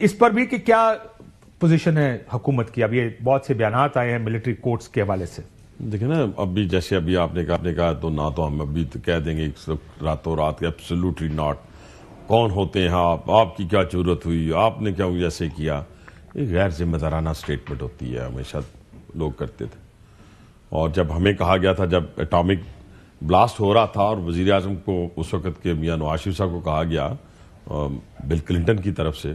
اس پر بھی کہ کیا پوزیشن ہے حکومت کی؟ اب یہ بہت سے بیانات آئے ہیں ملٹری کورٹس کے حوالے سے. دیکھیں نا ابھی جیسے ابھی آپ نے کہا تو نہ تو ہم ابھی تو کہہ دیں گے راتوں رات کے ایبسلیوٹلی ناٹ. کون ہوتے ہیں آپ کی کیا ضرورت ہوئی, آپ نے کیا ایسے کیا؟ یہ غیر ذمہ دارانہ اسٹیٹمنٹ ہوتی ہے, ہمیشہ لوگ کرتے تھے. اور جب ہمیں کہا گیا تھا, جب اٹامک بلاسٹ ہو رہا تھا اور وزیر اعظم کو اس وقت کے میاں نواز شریف صاحب کو کہا گیا بل کلنٹن کی طرف سے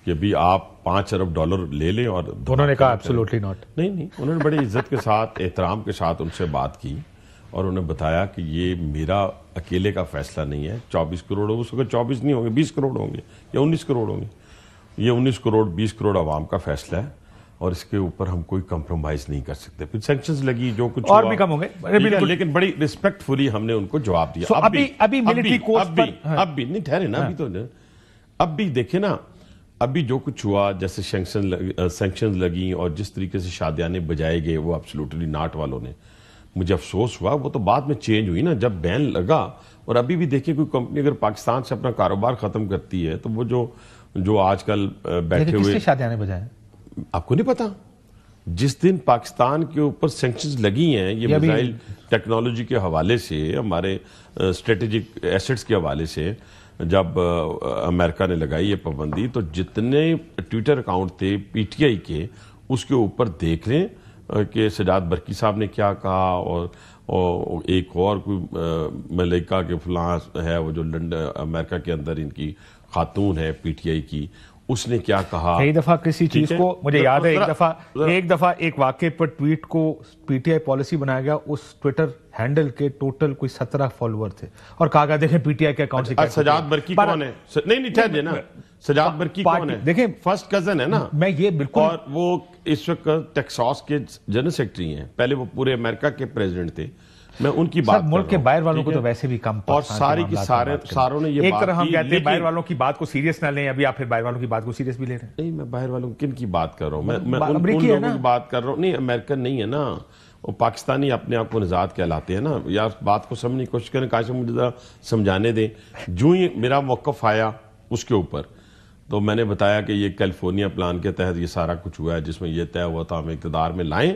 کہ بھی آپ $5 ارب لے لیں, اور انہوں نے کہا ایبسولوٹلی ناٹ. نہیں, انہوں نے بڑی عزت کے ساتھ احترام کے ساتھ ان سے بات کی اور انہیں بتایا کہ یہ میرا اکیلے کا فیصلہ نہیں ہے. 24 کروڑ اس وقت 24 نہیں ہوں گے, 20 کروڑ ہوں گے یا 19 کروڑ ہوں گے. یہ 19 کروڑ 20 کروڑ عوام کا فیصلہ ہے اور اس کے اوپر ہم کوئی کمپرومائز نہیں کر سکتے. پھر سینکشنز لگی, جو کچھ اور بھی کم ہوں گے, لیکن بڑی ریسپیکٹ فلی ہم نے ان کو جواب دیا. ابھی ملٹری کورٹس پر اب بھی نہیں ٹھہرے نا, ابھی تو اب بھی دیکھیں نا, ابھی جو کچھ ہوا, جیسے سینکشنز لگیں اور جس طریقے سے شادیانے بجائے گئے وہ ایبسلیوٹلی ناٹ والوں نے, مجھے افسوس ہوا. وہ تو بعد میں چینج ہوئی نا جب بین لگا. اور ابھی بھی دیکھیں کوئی کمپنی اگر پاکستان سے اپنا کاروبار ختم کرتی ہے تو وہ جو آج کل بیٹھے ہوئے شادیانے بجائے, آپ کو نہیں پتا, جس دن پاکستان کے اوپر سینکشنز لگی ہیں یہ میزائل ٹیکنالوجی کے حوالے سے, ہمارے اسٹریٹجک ایسٹس کے حوالے سے, جب امریکہ نے لگائی یہ پابندی, تو جتنے ٹویٹر اکاؤنٹ تھے پی ٹی آئی کے, اس کے اوپر دیکھ لیں کہ سجاد برقی صاحب نے کیا کہا, اور ایک اور کوئی ملیکہ کے فلاں ہے وہ جو لنڈن امریکہ کے اندر ان کی خاتون ہے پی ٹی آئی کی, اس نے کیا کہا. کئی دفعہ کسی چیز کو مجھے یاد ہے, ایک دفعہ ایک واقعے پر ٹویٹ کو پی ٹی آئی پالیسی بنایا گیا, اس ٹویٹر ہینڈل کے ٹوٹل کوئی 17 فالوور تھے, اور کہا گیا دیکھیں پی ٹی آئی کے اکاؤنٹ سے سجاد برقی کون ہے؟ نہیں ٹھہر نا, سجاد برقی کون ہے؟ دیکھیں فرسٹ کزن ہے نا. میں یہ بالکل, اور وہ اس وقت ٹیکساس کے جنرل سیکرٹری ہیں, پہلے وہ پورے امریکہ کے پریزیڈنٹ تھے. میں ان کی بات ملک کے باہر والوں کو تو ویسے بھی کم, اور ساری کی ساروں نے یہ ایک طرح ہم کہتے ہیں باہر والوں کی بات کو سیریس نہ لیں, ابھی آپ پھر باہر والوں کی بات کو سیریس بھی لے رہے ہیں. نہیں, میں باہر والوں کن کی بات کر رہا ہوں, میں ان لوگوں کی بات کر رہا ہوں. نہیں, امریکن نہیں ہے نا, وہ پاکستانی اپنے آپ کو نژاد کہلاتے ہیں نا. یا بات کو سمجھنے کی کوشش کریں, کاش مجھے ذرا سمجھانے دیں. جو ہی میرا موقف آیا اس کے اوپر, تو میں نے بتایا کہ یہ کیلیفورنیا پلان کے تحت یہ سارا کچھ ہوا ہے, جس میں یہ طے ہوا تھا ہم اقتدار میں لائیں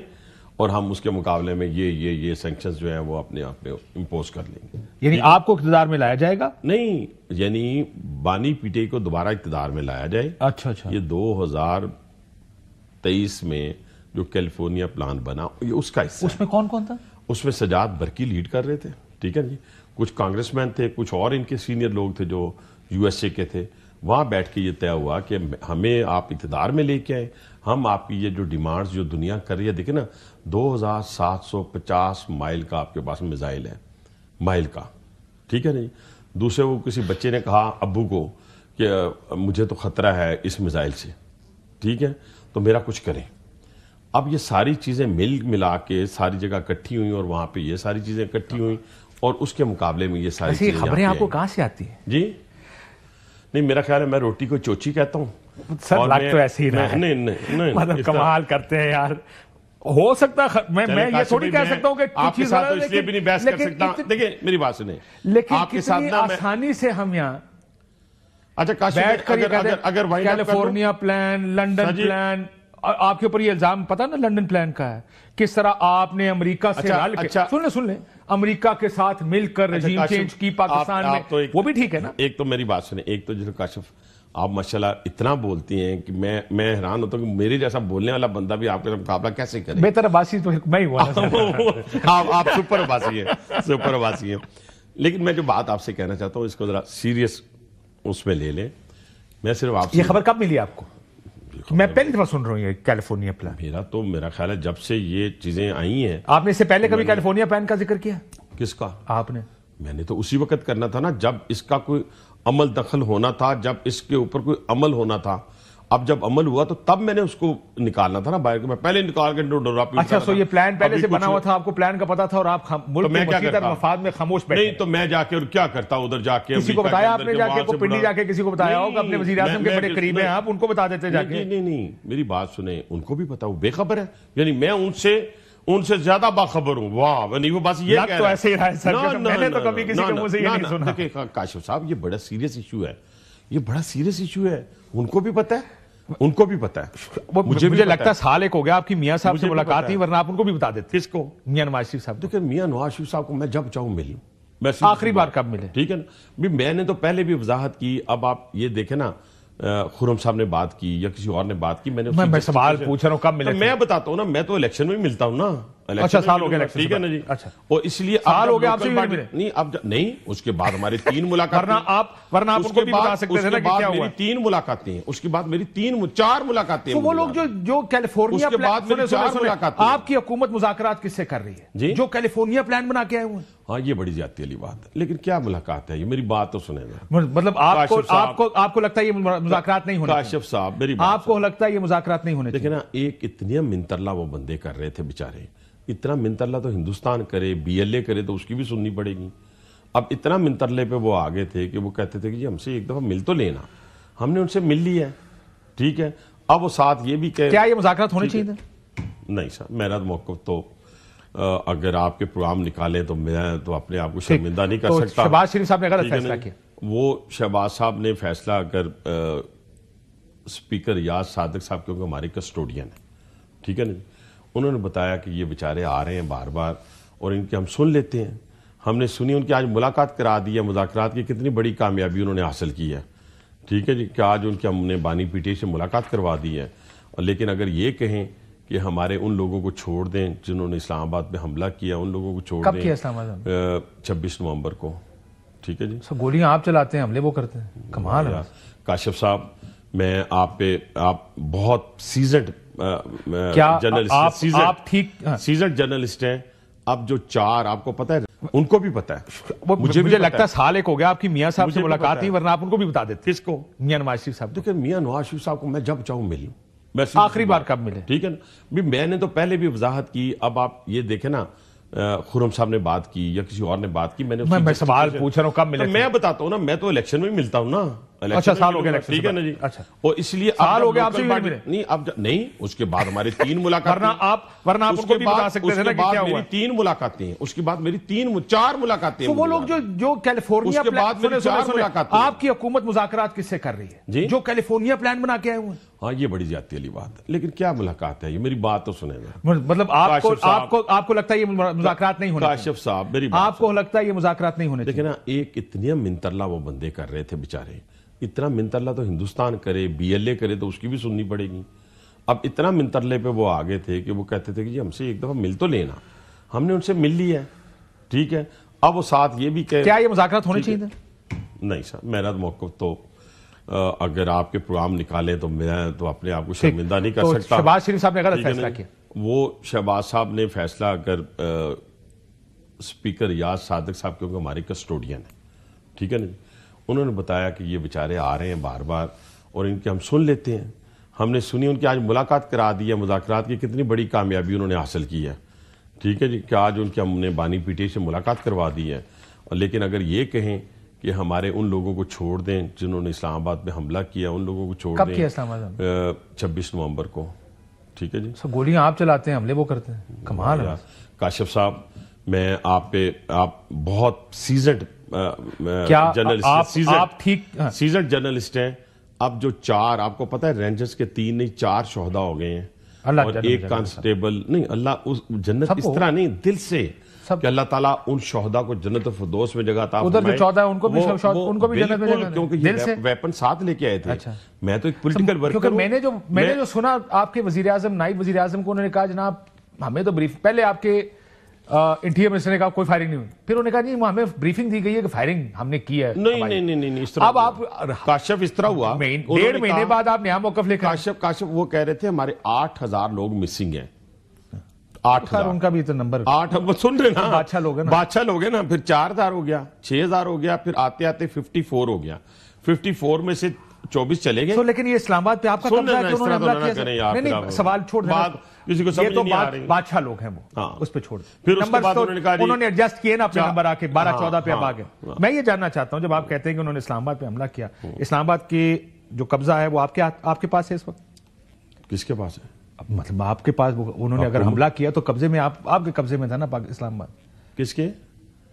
اور ہم اس کے مقابلے میں یہ سینکشنز جو ہیں وہ اپنے آپ پہ امپوز کر لیں گے. یعنی آپ کو اقتدار میں لایا جائے گا؟ نہیں, یعنی بانی پی ٹی آئی کو دوبارہ اقتدار میں لایا جائے. اچھا, یہ 2023 میں جو کیلیفورنیا پلان بنا یہ اس کا حصہ. اس میں کون کون تھا؟ اس میں سجاد برقی لیڈ کر رہے تھے, ٹھیک ہے جی, کچھ کانگریس مین تھے, کچھ اور ان کے سینئر لوگ تھے جو یو ایس اے کے تھے. وہاں بیٹھ کے یہ طے ہوا کہ ہمیں آپ اقتدار میں لے کے آئیں, ہم آپ کی یہ جو ڈیمانڈز جو دنیا کر رہی ہے, دیکھیں نا 2750 مائل کا آپ کے پاس میزائل ہے, مائل کا, ٹھیک ہے نہیں. دوسرے وہ کسی بچے نے کہا ابو کو کہ مجھے تو خطرہ ہے اس میزائل سے, ٹھیک ہے, تو میرا کچھ کریں. اب یہ ساری چیزیں ملا کے ساری جگہ اکٹھی ہوئی, اور وہاں پہ یہ ساری چیزیں اکٹھی ہوئی, اور اس کے مقابلے میں یہ ساری چیزیں. خبریں آپ کو کہاں سے آتی ہیں جی؟ نہیں, میرا خیال ہے میں روٹی کو چوچی کہتا ہوں. سر لگ تو ایسے ہی رہا ہے, نہیں مطلب کمال کرتے ہیں یار. ہو سکتا میں یہ تھوڑی کہہ سکتا ہوں کہ آپ کے ساتھ اس لیے بھی نہیں بحث کر سکتا. دیکھیں میری بات سنیں, لیکن کتنی آسانی سے ہم یہاں اچھا بیٹھ کر اگر کیلیفورنیا پلان, لنڈن پلان, آپ کے اوپر یہ الزام پتا نا لنڈن پلان کا ہے, کس طرح آپ نے امریکہ سے سن لیں امریکہ کے ساتھ مل کر رجیم چینج کی پاکستان میں, وہ بھی ٹھیک ہے نا. ایک تو میری بات سنیں, ایک تو جو کاشف آپ ماشاءاللہ اتنا بولتی ہیں کہ میں حیران ہوتا ہوں کہ میرے جیسا بولنے والا بندہ بھی آپ کے ساتھ مقابلہ کیسے کرے. بہتر عباسی تو میں ہی ہوا, آپ سپر عباسی ہیں, سپر عباسی ہیں. لیکن میں جو بات آپ سے کہنا چاہتا ہوں اس کو ذرا سیریس اس میں لے لیں. میں صرف آپ سے, یہ خبر کب ملی آپ کو؟ میں پہلی دفعہ سن رہا ہوں یہ کیلیفورنیا پلان. میرا خیال ہے جب سے یہ چیزیں آئی ہیں. آپ نے اس سے پہلے کبھی کیلیفورنیا پلان کا ذکر کیا؟ کس کا؟ آپ نے. میں نے تو اسی وقت کرنا تھا نا جب اس کا کوئی عمل دخل ہونا تھا, جب اس کے اوپر کوئی عمل ہونا تھا. اب جب عمل ہوا تو تب میں نے اس کو نکالنا تھا نا باہر. میں پہلے نکال کے ڈورا پیٹا. اچھا, سو یہ پلان پہلے سے بنا ہوا تھا, آپ کو پلان کا پتا تھا, اور آپ ملک کے مسیح مفاد میں خاموش بیٹھے. نہیں تو میں جا کے اور کیا کرتا ادھر جا کے, کسی کو بتایا آپ نے جا کے, پنڈی جا کے کسی کو بتایا ہوگا, اپنے وزیر اعظم کے بڑے قریب ہیں آپ, ان کو بتا دیتے جا کے. نہیں, میری بات سنیں, ان کو بھی پتا, وہ بے خبر ہے. یعنی میں ان سے زیادہ باخبر ہوں. واہ, نہیں وہ بس یہ کہہ رہا ہے. ایسے ہی رہا ہے سر, میں نے تو کبھی کسی کے منہ سے یہ نہیں سنا. دیکھیں کاشف صاحب, یہ بڑا سیریس ایشو ہے, یہ بڑا سیریس ایشو ہے. ان کو بھی پتا ہے, ان کو بھی پتا ہے, مجھے لگتا ہے سال ایک ہو گیا آپ کی میاں صاحب سے ملاقات نہیں, ورنہ آپ ان کو بھی بتا دیتے. کس کو؟ میاں نواز شریف صاحب. دیکھیں میاں نواز شریف صاحب کو میں جب چاہوں مل لوں. آخری بار کب ملے؟ ٹھیک ہے نا, میں نے تو پہلے بھی وضاحت کی. اب آپ یہ دیکھیں نا, خرم صاحب نے بات کی یا کسی اور نے بات کی, میں سوال پوچھ رہا ہوں کب ملے. میں بتاتا ہوں نا, میں تو الیکشن میں ملتا ہوں نا. اچھا سال ہو گیا الیکشن. ٹھیک ہے نا جی. اچھا, اور اس لیے سال ہو گیا آپ سے نہیں, اب نہیں, اس کے بعد ہماری 3 ملاقاتیں. ورنہ آپ ان کو بھی بتا سکتے تھے نا کہ کیا ہوا. میری 3 ملاقاتیں ہیں, اس کے بعد میری 4 ملاقاتیں. وہ لوگ جو کیلیفورنیا پلان, آپ کی حکومت مذاکرات کس سے کر رہی ہے جو کیلیفورنیا پلان بنا کے آئے ہوئے. ہاں یہ بڑی زیادتی والی بات ہے, لیکن کیا ملاقات ہے یہ؟ میری بات تو سنیں. مطلب آپ کو لگتا ہے یہ مذاکرات نہیں ہونے؟ کاشف صاحب میری آپ کو لگتا ہے یہ مذاکرات نہیں ہونے؟ دیکھیں نا, ایک اتنی منترلا وہ بندے کر رہے تھے بیچارے. اتنا منترلا تو ہندوستان کرے, BLA کرے تو اس کی بھی سننی پڑے گی. اب اتنا منترلے پہ وہ آگے تھے کہ وہ کہتے تھے کہ جی ہم سے ایک دفعہ مل تو لینا. ہم نے ان سے مل لی ہے, ٹھیک ہے. اب وہ ساتھ یہ بھی کہ کیا یہ مذاکرات ہونے چاہیے تھے؟ نہیں سر, میرا موقف تو اگر آپ کے پروگرام نکالیں تو میں تو اپنے آپ کو شرمندہ نہیں کر سکتا. شہباز شریف صاحب نے غلط فیصلہ کیا. وہ شہباز صاحب نے فیصلہ, اگر اسپیکر ریاض صادق صاحب کیونکہ ہمارے کسٹوڈین ہیں, ٹھیک ہے نا, انہوں نے بتایا کہ یہ بیچارے آ رہے ہیں بار بار اور ان کے ہم سن لیتے ہیں. ہم نے سنی, ان کی آج ملاقات کرا دی ہے. مذاکرات کی کتنی بڑی کامیابی انہوں نے حاصل کی ہے, ٹھیک ہے جی, کہ آج ان کے ہم نے بانی پیٹے سے ملاقات کروا دی ہے. اور لیکن اگر یہ کہیں کہ ہمارے ان لوگوں کو چھوڑ دیں جنہوں نے اسلام آباد پہ حملہ کیا, ان لوگوں کو چھوڑ دیں. 26 نومبر کو, ٹھیک ہے جی. گولیاں آپ چلاتے ہیں, حملے وہ کرتے ہیں, کمال ہے. کاشف صاحب, میں آپ بہت سیزنڈ جرنلسٹ ہیں. اب جو 4 آپ کو پتا ہے, ان کو بھی پتا ہے. مجھے لگتا ہے سال ایک ہو گیا آپ کی میاں صاحب سے ملاقات نہیں, ورنہ آپ ان کو بھی بتا دیتے. کس کو؟ میاں نواز شریف صاحب. دیکھیں میاں نواز شریف صاحب کو میں جب چاہوں مل لوں. آخری بار کب ملے؟ ٹھیک ہے نا, میں نے تو پہلے بھی وضاحت کی. اب آپ یہ دیکھیں نا, خرم صاحب نے بات کی یا کسی اور نے بات کی, میں سوال پوچھ رہا ہوں کب ملے. میں بتاتا ہوں نا, میں تو الیکشن میں ملتا ہوں نا. اچھا سال ہو گیا. ٹھیک ہے نا جی. اچھا, اور اس لیے سال ہو گیا آپ سے نہیں, اب نہیں, اس کے بعد ہماری 3 ملاقاتیں. ورنہ آپ ان کو بھی بتا سکتے تھے نا کہ کیا ہوا. 3 ملاقاتیں ہیں, اس کے بعد میری 4 ملاقاتیں. وہ لوگ جو کیلیفورنیا پلان, آپ کی حکومت مذاکرات کس سے کر رہی ہے جو کیلیفورنیا پلان بنا کے آئے ہوئے. ہاں یہ بڑی زیادتی والی بات ہے, لیکن کیا ملاقات ہے یہ؟ میری بات تو سنیں. مطلب آپ کو لگتا ہے یہ مذاکرات نہیں ہونے؟ کاشف صاحب میری بات, آپ کو لگتا ہے یہ مذاکرات نہیں ہونے؟ دیکھیں نا, ایک اتنی منترلا وہ بندے کر رہے تھے بیچارے. اتنا منترلا تو ہندوستان کرے, BLA کرے تو اس کی بھی سننی پڑے گی. اب اتنا منترلے پہ وہ آگے تھے کہ وہ کہتے تھے کہ جی ہم سے ایک دفعہ مل تو لینا. ہم نے ان سے مل لی ہے, ٹھیک ہے. اب وہ ساتھ یہ بھی کہ کیا یہ مذاکرات ہونے چاہیے تھے؟ نہیں سر, میرا موقف تو اگر آپ کے پروگرام نکالیں تو میں تو اپنے آپ کو شرمندہ نہیں کر سکتا. شہباز شریف صاحب نے غلط فیصلہ کیا. وہ شہباز صاحب نے فیصلہ, اگر اسپیکر ریاض صادق صاحب کیونکہ ہمارے کسٹوڈین ہیں, ٹھیک ہے نا, انہوں نے بتایا کہ یہ بیچارے آ رہے ہیں بار بار اور ان کے ہم سن لیتے ہیں. ہم نے سنی, ان کی آج ملاقات کرا دی ہے. مذاکرات کی کتنی بڑی کامیابی انہوں نے حاصل کی ہے, ٹھیک ہے جی, کہ آج ان کے ہم نے بانی پیٹے سے ملاقات کروا دی ہے. اور لیکن اگر یہ کہیں کہ ہمارے ان لوگوں کو چھوڑ دیں جنہوں نے اسلام آباد میں حملہ کیا, ان لوگوں کو چھوڑ دیں. کب کیا اسلام آباد؟ 26 نومبر کو, ٹھیک ہے جی. گولیاں آپ چلاتے ہیں, حملے وہ کرتے ہیں, کمال ہے. کاشف صاحب, میں آپ بہت سیزنڈ جرنلسٹ ہیں. اب جو 4 آپ کو پتا ہے, رینجرز کے 3 نہیں 4 شہداء ہو گئے ہیں, اور ایک کانسٹیبل. نہیں, اللہ اس جنت اس طرح نہیں, دل سے کہ اللہ تعالیٰ ان شہداء کو جنت الفردوس میں جگہ عطا فرمائے. ادھر جو 14 ان کو بھی جنت میں جگہ, کیونکہ یہ ویپن ساتھ لے کے آئے تھے. میں تو ایک پولیٹیکل ورکر ہوں. میں نے جو سنا آپ کے وزیر اعظم, نائب وزیر اعظم کو, انہوں نے کہا جناب ہمیں تو بریف, پہلے آپ کے انٹیریئر منسٹر نے کہا کوئی فائرنگ نہیں ہوئی, پھر انہوں نے کہا نہیں ہمیں بریفنگ دی گئی ہے کہ فائرنگ ہم نے کی ہے. نہیں, اس طرح. اب آپ کاشف اس طرح ہوا, 1.5 مہینے بعد آپ نیا موقف لے کر. کاشف وہ کہہ رہے تھے ہمارے 8,000 لوگ مسنگ ہیں. 8,000 ان کا بھی تو نمبر 8 سن رہے نا, بادشاہ لوگ ہیں نا. پھر 4,000 ہو گیا, 6,000 ہو گیا, پھر آتے آتے 54 ہو گیا. 54 میں سے 24 چلے گئے. لیکن یہ اسلام آباد پہ آپ کا قبضہ ہے کہ انہوں نے حملہ کیا. نہیں, سوال چھوڑ دیں, کسی کو سمجھ نہیں آ رہی. بادشاہ لوگ ہیں وہ, اس پہ چھوڑ دیں. پھر اس کے بعد انہوں نے ایڈجسٹ کیے نا اپنے نمبر آ کے 12-14 پہ اب آ گئے. میں یہ جاننا چاہتا ہوں, جب آپ کہتے ہیں کہ انہوں نے اسلام آباد پہ حملہ کیا, اسلام آباد کے جو قبضہ ہے وہ آپ کے پاس ہے اس وقت؟ کس کے پاس ہے؟ مطلب آپ کے پاس, انہوں نے اگر حملہ کیا تو قبضے میں آپ کے قبضے میں تھا نا اسلام آباد. کس کے؟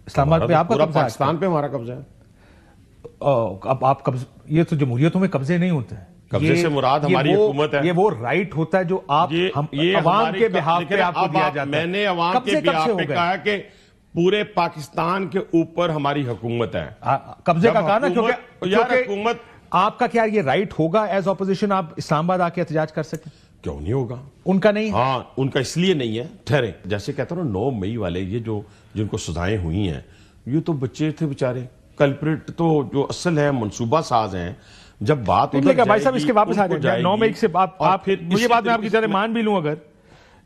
اسلام آباد پہ آپ کا قبضہ ہے. پاکستان پہ ہمارا قبضہ ہے. اب آپ قبض, یہ تو جمہوریتوں میں قبضے نہیں ہوتے ہیں. قبضے سے مراد ہماری حکومت ہے. یہ وہ رائٹ ہوتا ہے جو آپ عوام کے بہاف پہ آپ کو دیا جاتا ہے. میں نے عوام کے بہاف پہ کہا کہ پورے پاکستان کے اوپر ہماری حکومت ہے. قبضے کا کہا نا, کیونکہ حکومت آپ کا کیا یہ رائٹ ہوگا ایز اپوزیشن آپ اسلام آباد آ کے احتجاج کر سکیں؟ کیوں نہیں ہوگا؟ ان کا نہیں. ہاں ان کا اس لیے نہیں ہے. ٹھہرے, جیسے کہتا ہوں نا 9 مئی والے یہ جو جن کو سزائیں ہوئی ہیں یہ تو بچے تھے بیچارے. کلپریٹ تو جو اصل ہے منصوبہ ساز ہیں. جب بات بھائی صاحب اس کے واپس آ جائیں 9 مئی سے آپ مجھے بات میں آپ کی طرح مان بھی لوں, اگر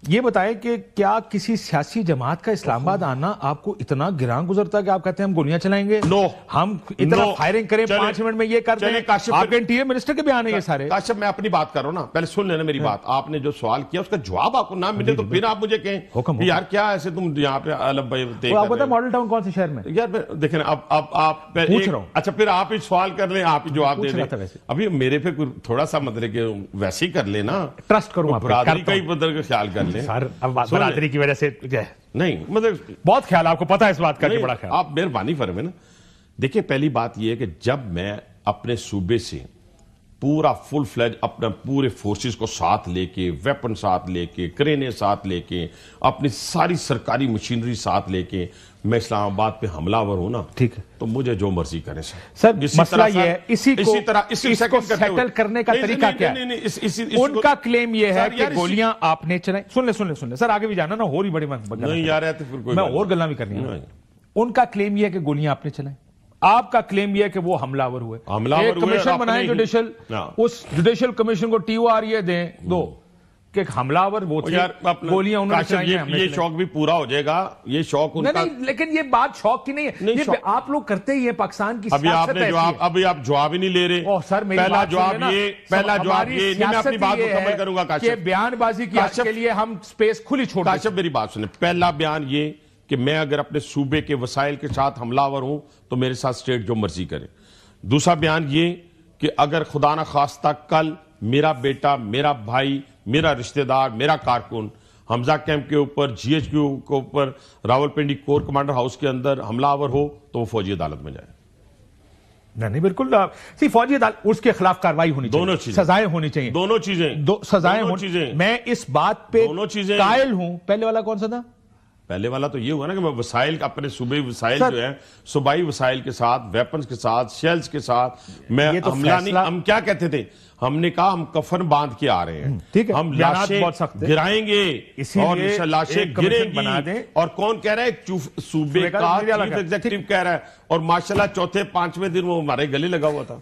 یہ بتائیں کہ کیا کسی سیاسی جماعت کا اسلام آباد آنا آپ کو اتنا گراں گزرتا ہے کہ آپ کہتے ہیں ہم گولیاں چلائیں گے, ہم اتنا فائرنگ کریں 5 منٹ میں یہ کر دیں؟ آپ کے انٹیریئر منسٹر کے بیان ہیں یہ سارے. کاشف میں اپنی بات کر رہا ہوں نا, پہلے سن لینا میری بات. آپ نے جو سوال کیا اس کا جواب آپ کو نہ ملے تو پھر آپ مجھے کہیں یار کیا ایسے تم یہاں پہ علم بھائی ماڈل ٹاؤن کون سے شہر میں یار دیکھیں اب آپ پوچھ رہا ہوں. اچھا پھر آپ ہی سوال کر لیں, آپ ہی جواب دے دیں. ابھی میرے پہ تھوڑا سا مطلب کہ ویسے ہی کر لینا, ٹرسٹ کروں برادری کا ہی مطلب کا خیال کر لیں. برادری کی وجہ سے نہیں مطلب بہت خیال, آپ کو پتا ہے اس بات کا کہ بڑا خیال. آپ مہربانی فرمائیں نا. دیکھیں پہلی بات یہ ہے کہ جب میں اپنے صوبے سے پورا فل فلیج اپنا پورے فورسز کو ساتھ لے کے, ویپن ساتھ لے کے, کرینیں ساتھ لے کے, اپنی ساری سرکاری مشینری ساتھ لے کے میں اسلام آباد پہ حملہ آور ہوں نا, ٹھیک ہے, تو مجھے جو مرضی کریں سر. مسئلہ یہ ہے اسی کو سیٹل کرنے کا طریقہ کیا ہے. ان کا کلیم یہ ہے کہ گولیاں آپ نے چلائیں. سن لیں سر, آگے بھی جانا نا, اور ہی بڑی میں اور گلاں بھی کرنی ہے. ان کا کلیم یہ ہے کہ گولیاں آپ نے چلائیں, آپ کا کلیم یہ ہے کہ وہ حملہ آور ہوئے. ایک کمیشن بنائیں جوڈیشل, اس جوڈیشل کمیشن کو TOR یہ دیں دو کہ حملہ آور وہ تھے, گولیاں انہوں نے چلائی ہیں. یہ شوق بھی پورا ہو جائے گا, یہ شوق ان کا. نہیں لیکن یہ بات شوق کی نہیں ہے, یہ آپ لوگ کرتے ہی ہیں. پاکستان کی سیاست ہے. ابھی آپ جواب ہی نہیں لے رہے. پہلا جواب یہ میں اپنی بات مکمل کروں گا کہ بیان بازی کے لیے ہم سپیس کھلی چھوڑ دیں. کاشف میری بات سنیں. پہلا بیان یہ کہ میں اگر اپنے صوبے کے وسائل کے ساتھ حملہ آور ہوں تو میرے ساتھ اسٹیٹ جو مرضی کرے. دوسرا بیان یہ کہ اگر خدا نہ خواستہ کل میرا بیٹا, میرا بھائی, میرا رشتہ دار, میرا کارکن حمزہ کیمپ کے اوپر, GHQ کے اوپر, راولپنڈی کور کمانڈر ہاؤس کے اندر حملہ آور ہو تو وہ فوجی عدالت میں جائے. نہیں بالکل, فوجی عدالت اس کے خلاف کاروائی ہونی چاہیے, دونوں سزائیں ہونی چاہیے, دونوں چیزیں سزائیں ہونی. میں اس بات پہ قائل ہوں. پہلے والا کون سا تھا؟ پہلے والا تو یہ ہوا نا کہ میں وسائل اپنے صوبائی وسائل جو ہے, صوبائی وسائل کے ساتھ, ویپنز کے ساتھ, شیلز کے ساتھ میں حملہ نہیں. ہم کیا کہتے تھے, ہم نے کہا ہم کفن باندھ کے آ رہے ہیں, ہم لاشیں گرائیں گے اور لاشیں گریں گی. اور کون کہہ رہا ہے؟ صوبے کا چیف ایگزیکٹو کہہ رہا ہے. اور ماشاءاللہ چوتھے 5ویں دن وہ ہمارے گلے لگا ہوا تھا.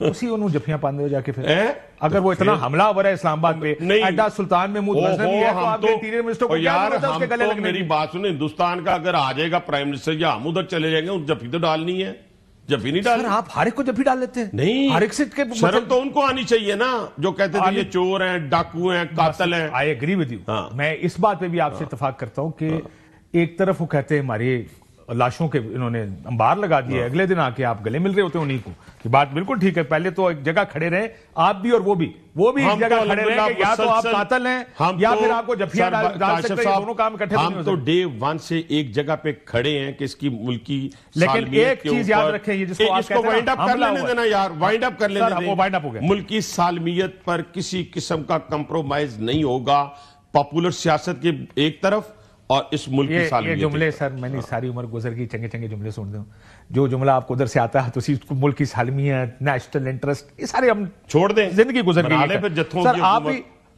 اسی انہوں جفیاں پاندے ہو جا کے. پھر اگر وہ اتنا حملہ ہو رہا ہے اسلام آباد پہ, ایڈا سلطان محمود غزنوی ہے, تو آپ کے انٹیریئر منسٹر کو کیا ضرورت ہے اس کے گلے لگنے کی؟ میری بات سنیں, ہندوستان کا اگر آ جائے گا پرائم منسٹر یا ہم ادھر چلے جائیں گے, ان جفی تو ڈالنی ہے. جفی نہیں ڈال. آپ ہر ایک کو جفی ڈال لیتے ہیں. نہیں, ہر ایک سے شرم تو ان کو آنی چاہیے نا, جو کہتے تھے یہ چور ہیں, ڈاکو ہیں, قاتل ہیں. I agree with you. میں اس بات پہ بھی آپ سے اتفاق کرتا ہوں کہ ایک طرف وہ کہتے ہیں ہماری لاشوں کے انہوں نے انبار لگا دیے, اگلے دن آ کے آپ گلے مل رہے ہوتے ہیں انہیں کو. یہ بات بالکل ٹھیک ہے. پہلے تو ایک جگہ کھڑے رہے آپ بھی اور وہ بھی ایک جگہ کھڑے رہے کہ یا تو آپ قاتل ہیں یا پھر آپ کو جفیاں ڈال سکتے ہیں. دونوں کام اکٹھے ہم تو ڈے 1 سے ایک جگہ پہ کھڑے ہیں کہ اس کی ملکی لیکن ایک چیز یاد رکھیں, یہ جس کو آپ کہتے ہیں وائنڈ اپ کر لینے دینا یار, وائنڈ اپ کر لینے دینا. وہ وائنڈ اپ ہو گیا. ملکی سالمیت پر کسی قسم کا کمپرومائز نہیں ہوگا. پاپولر سیاست کی ایک طرف اور اس ملک کی سالمیت. یہ جملے سر میں نے ساری عمر گزر گئی, چنگے چنگے جملے سن دوں. جو جملہ آپ کو ادھر سے آتا ہے تو اسی ملک کی سالمیت, نیشنل انٹرسٹ, یہ سارے ہم چھوڑ دیں, زندگی گزر گئی. سر آپ بھی